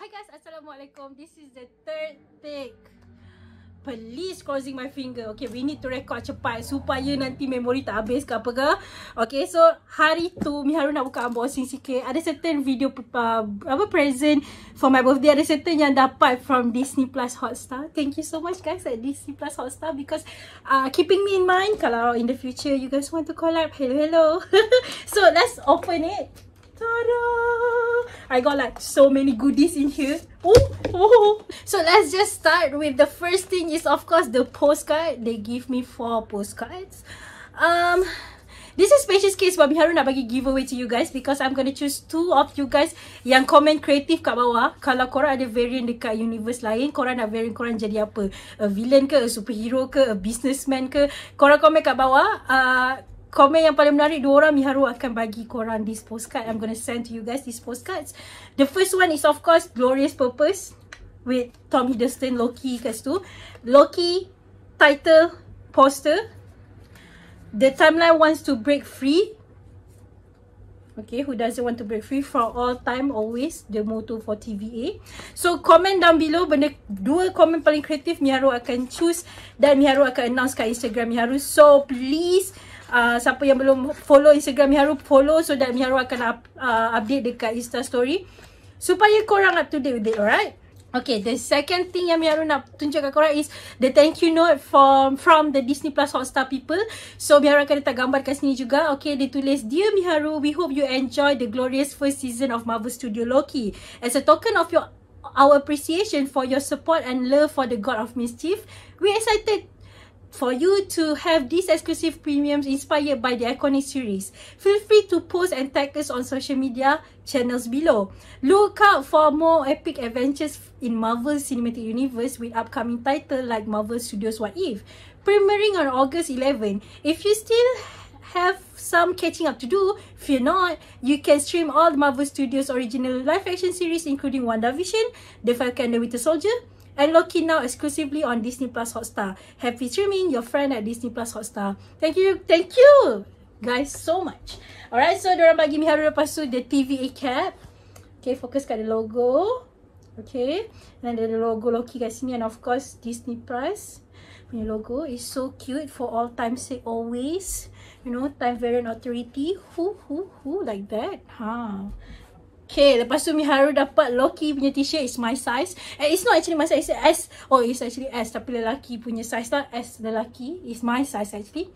Hi guys, Assalamualaikum. This is the third take. Please crossing my finger. Okay, we need to record cepat supaya nanti memori tak habis ke apa ke. Okay, so hari tu Miharu nak buka unboxing sikit. Ada certain video present for my birthday. Ada certain yang dapat from Disney Plus Hotstar. Thank you so much guys at Disney Plus Hotstar because keeping me in mind kalau in the future you guys want to collab. Hello. So let's open it. Ta-da! I got like so many goodies in here. Ooh. So let's just start with the first thing is of course the postcard. They give me 4 postcards. This is special case sebab Miharu nak bagi giveaway to you guys because I'm gonna choose 2 of you guys yang komen kreatif kat bawah. Kalau korang ada variant dekat universe lain, korang nak variant korang jadi apa? A villain ke? A superhero ke? A businessman ke? Korang komen kat bawah. Komen yang paling menarik 2 orang Miharu akan bagi korang this postcard. I'm gonna send to you guys these postcards. The first one is of course Glorious Purpose with Tom Hiddleston, Loki kat situ. Loki title poster. The timeline wants to break free. Okay, who doesn't want to break free for all time always, the motto for TVA. So comment down below benda 2 komen paling kreatif Miharu akan choose dan Miharu akan announce kat Instagram Miharu. So please siapa yang belum follow Instagram Miharu, follow so that Miharu akan update dekat Insta story supaya korang up to date with it, alright? Okay, the second thing yang Miharu nak tunjuk kat korang is the thank you note from the Disney Plus Hotstar people. So Miharu akan letak gambar kat sini juga. Okay, dia tulis, Dear Miharu, we hope you enjoy the glorious first season of Marvel Studio Loki. As a token of our appreciation for your support and love for the God of Mischief, we're excited for you to have these exclusive premiums inspired by the iconic series. Feel free to post and tag us on social media channels below. Look out for more epic adventures in Marvel Cinematic Universe with upcoming titles like Marvel Studios What If, premiering on August 11. If you still have some catching up to do, fear not, you can stream all the Marvel Studios original live action series including WandaVision, The Falcon and the Winter Soldier, and Loki now exclusively on Disney Plus Hotstar. Happy streaming, your friend at Disney Plus Hotstar. Thank you guys so much. Alright, so diorang bagi Miharu lepas tu the TVA cap. Okay, fokus kat the logo. Okay, and then the logo Loki kat sini, and of course Disney Plus punya logo is so cute for all time's sake always. You know, time variant authority. Who like that? Okay, lepas tu Miharu dapat Loki punya t-shirt, is my size. And it's not actually my size, it's S. Oh, it's actually S, tapi lelaki punya size lah. S lelaki is my size actually.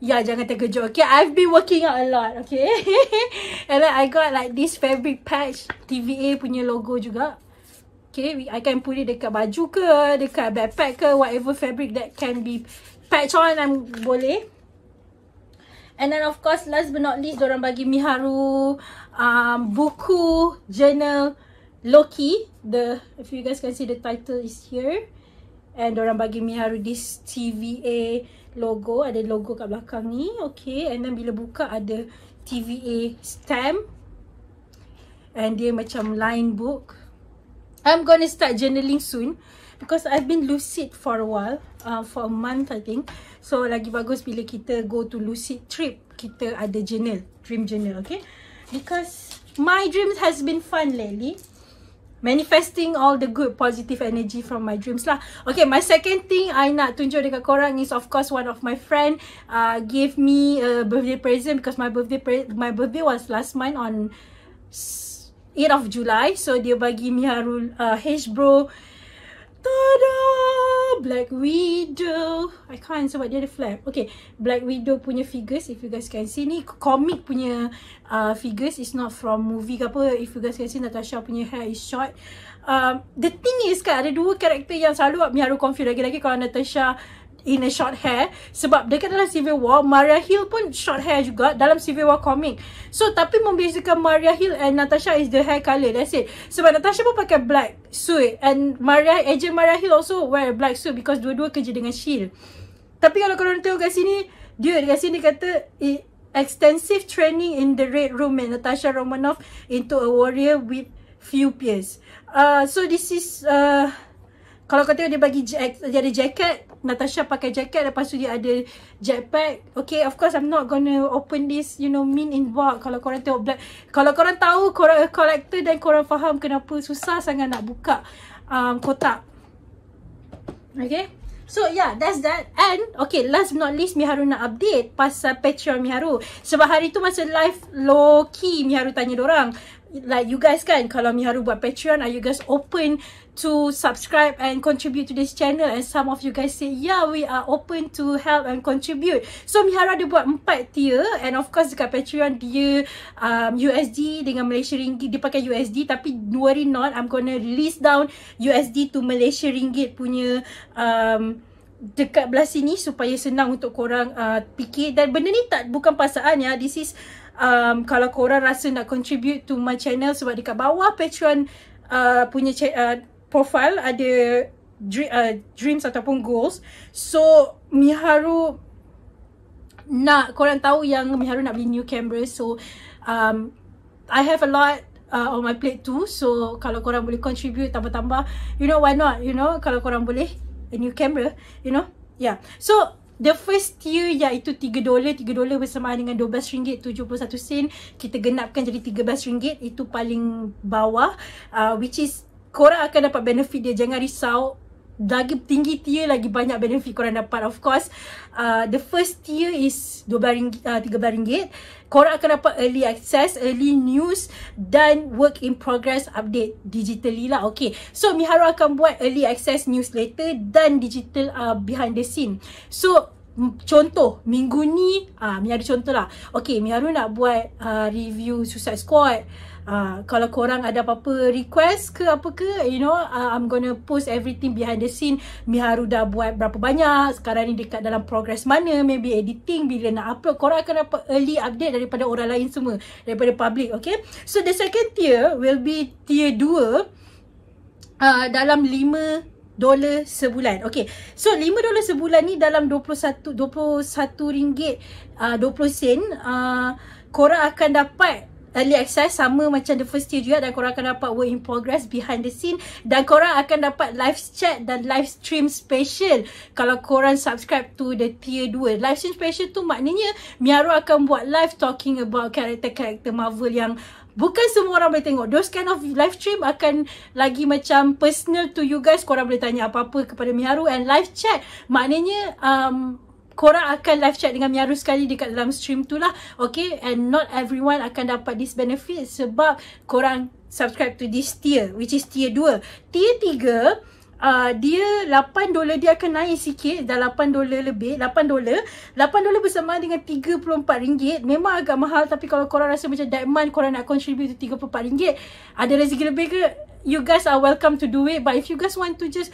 Ya, jangan terkejut. Okay, I've been working out a lot. Okay. And then I got like this fabric patch, TVA punya logo juga. Okay, I can put it dekat baju ke, dekat backpack ke, whatever fabric that can be patch on, boleh. And then of course last but not least, diorang bagi Miharu buku journal Loki. If you guys can see, the title is here. And diorang bagi Miharu this TVA logo. Ada logo kat belakang ni. Okay, and then bila buka ada TVA stamp. And dia macam line book. I'm gonna start journaling soon because I've been lucid for a while, for a month I think. So lagi bagus bila kita go to lucid trip, kita ada journal, dream journal, okay? Because my dreams has been fun lately. Manifesting all the good positive energy from my dreams lah. Okay, my second thing I nak tunjuk dekat korang is of course one of my friend gave me a birthday present because my birthday was last month on 8th of July. So dia bagi Miharu H-Bro, tada, Black Widow. I can't sebab dia ada flap. Okay, Black Widow punya figures, if you guys can see. Ni comic punya figures, is not from movie ke apa. If you guys can see, Natasha punya hair is short. The thing is kan, ada 2 karakter yang selalu Miharu confuse lagi-lagi kalau Natasha in a short hair. Sebab dekat dalam Civil War, Maria Hill pun short hair juga dalam Civil War comic. So tapi membezakan Maria Hill and Natasha is the hair colour, that's it. Sebab Natasha pun pakai black suit and Agent Maria Hill also wear black suit because dua-dua kerja dengan S.H.I.E.L.D. Tapi kalau korang tengok kat sini, dia dekat sini kata extensive training in the Red Room made Natasha Romanoff into a warrior with few peers. So this is kalau kau tengok dia bagi dia ada jacket, Natasha pakai jacket, lepas tu dia ada jetpack. Okay, of course I'm not gonna open this, you know, mean in bulk. Kalau korang tengok black, kalau korang tahu, korang collector dan korang faham kenapa susah sangat nak buka kotak. Okay, so yeah, that's that. And okay, last but not least, Miharu nak update pasal Patreon Miharu. Sebab hari tu masa live low key, Miharu tanya dorang, like you guys kan, kalau Miharu buat Patreon, are you guys open to subscribe and contribute to this channel? And some of you guys say, yeah, we are open to help and contribute. So Miharu ada buat 4 tier, and of course dekat Patreon dia USD dengan Malaysia Ringgit, dia pakai USD, tapi worry not, I'm gonna list down USD to Malaysia Ringgit punya dekat belah sini supaya senang untuk korang fikir. Dan benda ni bukan paksaan ya, this is kalau korang rasa nak contribute to my channel, sebab dekat bawah Patreon punya profile ada dreams ataupun goals. So Miharu nak korang tahu yang Miharu nak beli new camera. So I have a lot on my plate too. So kalau korang boleh contribute tambah-tambah, you know, why not, you know, kalau korang boleh a new camera, you know. Yeah, so the first tier iaitu $3 bersamaan dengan RM12.71. Kita genapkan jadi RM13. Itu paling bawah, which is korang akan dapat benefit dia. Jangan risau, lagi tinggi tier lagi banyak benefit korang dapat. Of course, the first tier is RM13. Korang akan dapat early access, early news dan work in progress update digitally lah. Okay, so Miharu akan buat early access newsletter dan digital behind the scene. So contoh minggu ni, Miharu contoh lah. Okay, Miharu nak buat review Suicide Squad. Kalau korang ada apa-apa request ke apa ke, you know, I'm gonna post everything behind the scene. Miharu dah buat berapa banyak, sekarang ni dekat dalam progress mana, maybe editing, bila nak upload. Korang akan dapat early update daripada orang lain semua, daripada public. Okay, so the second tier will be tier 2 dalam $5 sebulan. Okay, so $5 sebulan ni dalam RM21.20. Korang akan dapat early access sama macam the first tier juga, dan korang akan dapat work in progress behind the scene, dan korang akan dapat live chat dan live stream special kalau korang subscribe to the tier 2. Live stream special tu maknanya Miharu akan buat live talking about karakter-karakter Marvel yang bukan semua orang boleh tengok. Those kind of live stream akan lagi macam personal to you guys. Korang boleh tanya apa-apa kepada Miharu. And live chat maknanya korang akan live chat dengan Miharu sekali dekat dalam stream tu lah. Okay, and not everyone akan dapat this benefit sebab korang subscribe to this tier, which is tier 2. Tier 3, dia $8 dia akan naik sikit, dah $8 lebih. $8 bersamaan dengan RM34. Memang agak mahal, tapi kalau korang rasa macam that month korang nak contribute to RM34, ada rezeki lebih ke, you guys are welcome to do it. But if you guys want to just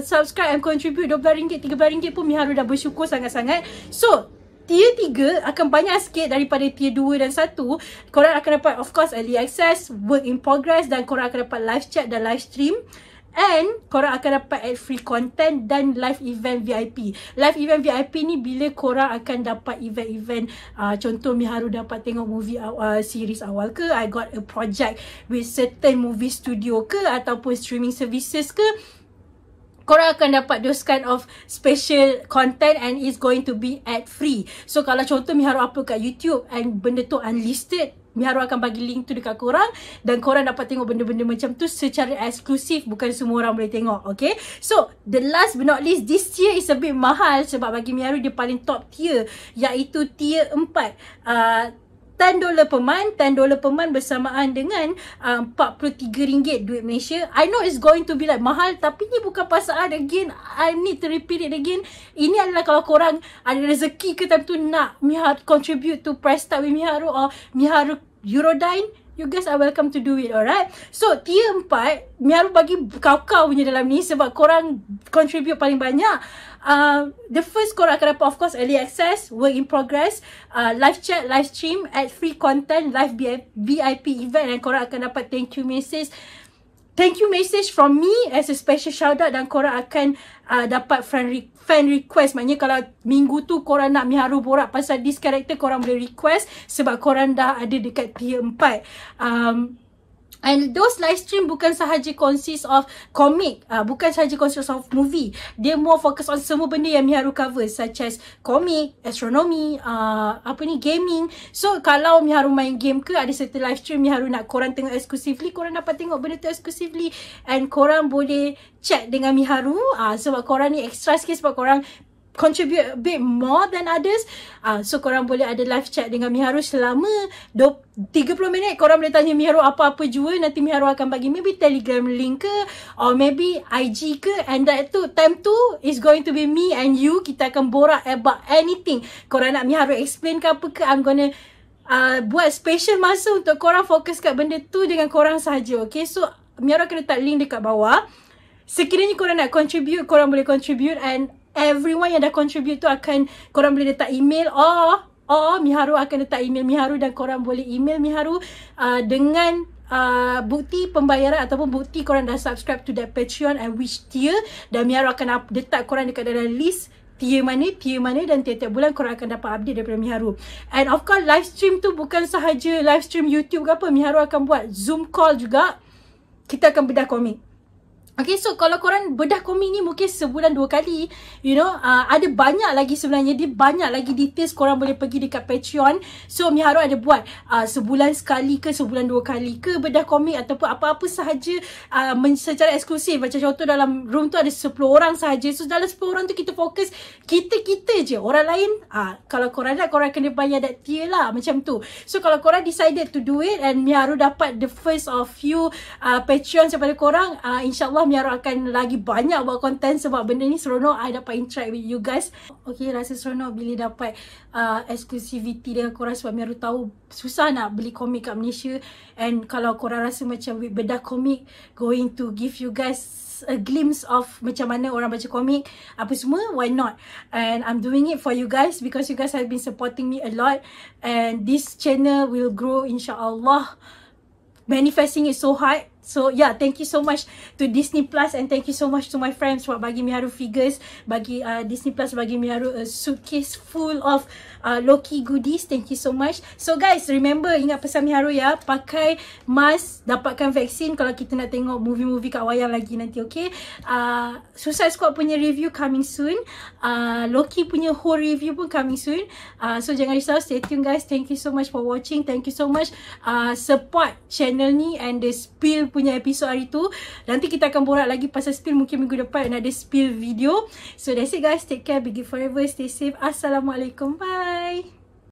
subscribe and contribute RM12, RM13 pun Miharu dah bersyukur sangat-sangat. So tier 3 akan banyak sikit daripada tier 2 dan 1. Korang akan dapat of course early access, work in progress, dan korang akan dapat live chat dan live stream. And korang akan dapat ad free content dan live event VIP. Live event VIP ni bila korang akan dapat event-event, contoh Miharu dapat tengok movie series awal ke, I got a project with certain movie studio ke, ataupun streaming services ke, korang akan dapat those kind of special content, and it's going to be ad free. So kalau contoh Miharu upload kat YouTube and benda tu unlisted, Miharu akan bagi link tu dekat korang, dan korang dapat tengok benda-benda macam tu secara eksklusif. Bukan semua orang boleh tengok. Okay, so the last but not least, this tier is a bit mahal sebab bagi Miharu dia paling top tier, iaitu tier 4. $10 per month. $10 per month bersamaan dengan RM43 duit Malaysia. I know it's going to be like mahal, tapi ni bukan paksaan. Again, I need to repeat it again. Ini adalah kalau korang ada rezeki ke time tu nak Miharu contribute to Press Start with Miharu or Miharu Eurodine, you guys are welcome to do it, alright? So tier 4 Miharu bagi kau-kau punya dalam ni sebab korang contribute paling banyak. The first, korang akan dapat of course early access, work in progress, live chat, live stream, ad free content, live VIP event, dan korang akan dapat thank you message from me as a special shout out, dan korang akan dapat fan request. Maknanya kalau minggu tu korang nak Miharu borak pasal this character, korang boleh request sebab korang dah ada dekat tier 4. And those live stream bukan sahaja consist of comic, bukan sahaja consist of movie. Dia more focus on semua benda yang Miharu cover, such as comic, astronomy, gaming. So kalau Miharu main game ke, ada certain live stream Miharu nak korang tengok exclusively, korang dapat tengok benda tu exclusively. And korang boleh chat dengan Miharu, sebab korang ni extra sikit, sebab korang contribute a bit more than others. So korang boleh ada live chat dengan Miharu selama 30 minit. Korang boleh tanya Miharu apa-apa jua. Nanti Miharu akan bagi maybe Telegram link ke, or maybe IG ke. And that tu, time tu is going to be me and you. Kita akan borak about anything. Korang nak Miharu explain ke apa ke, I'm gonna buat special masa untuk korang fokus kat benda tu dengan korang sahaja. Okay, so Miharu akan letak link dekat bawah. Sekiranya korang nak contribute, korang boleh contribute. And everyone yang dah contribute tu akan, korang boleh letak email, or Miharu akan letak email Miharu, dan korang boleh email Miharu dengan bukti pembayaran ataupun bukti korang dah subscribe to that Patreon and which tier, dan Miharu akan letak korang dekat dalam list tier mana, dan tiap-tiap bulan korang akan dapat update daripada Miharu. And of course live stream tu bukan sahaja live stream YouTube ke apa, Miharu akan buat Zoom call juga. Kita akan bedah komik. Okay, so kalau korang bedah komik ni mungkin sebulan 2 kali, you know, ada banyak lagi sebenarnya, dia banyak lagi details, korang boleh pergi dekat Patreon. So Miharu ada buat sebulan sekali ke, sebulan 2 kali ke bedah komik ataupun apa-apa sahaja secara eksklusif. Macam contoh dalam room tu ada 10 orang sahaja. So dalam 10 orang tu kita fokus kita je. Orang lain, kalau korang nak, korang kena bayar that tier lah, macam tu. So kalau korang decided to do it and Miharu dapat the first of few Patreon daripada korang, insyaAllah Miharu akan lagi banyak buat konten, sebab benda ni seronok. I dapat interact with you guys. Okay, rasa seronok bila dapat exclusivity dengan korang, sebab Miharu tahu susah nak beli komik kat Malaysia. And kalau korang rasa macam bedah komik going to give you guys a glimpse of macam mana orang baca komik apa semua, why not? And I'm doing it for you guys because you guys have been supporting me a lot, and this channel will grow insyaAllah. Manifesting is so hard. So yeah, thank you so much to Disney Plus, and thank you so much to my friends sebab bagi Miharu figures, bagi Disney Plus bagi Miharu a suitcase full of Loki goodies. Thank you so much. So guys, remember, ingat pesan Miharu ya, pakai mask, dapatkan vaksin kalau kita nak tengok movie-movie kat wayang lagi nanti, okay? Suicide Squad punya review coming soon. Loki punya whole review pun coming soon. So jangan risau, stay tune guys. Thank you so much for watching. Thank you so much support channel ni and the spill punya episod hari tu. Nanti kita akan borak lagi pasal spill, mungkin minggu depan ada spill video. So that's it guys, take care, be good forever, stay safe. Assalamualaikum, bye.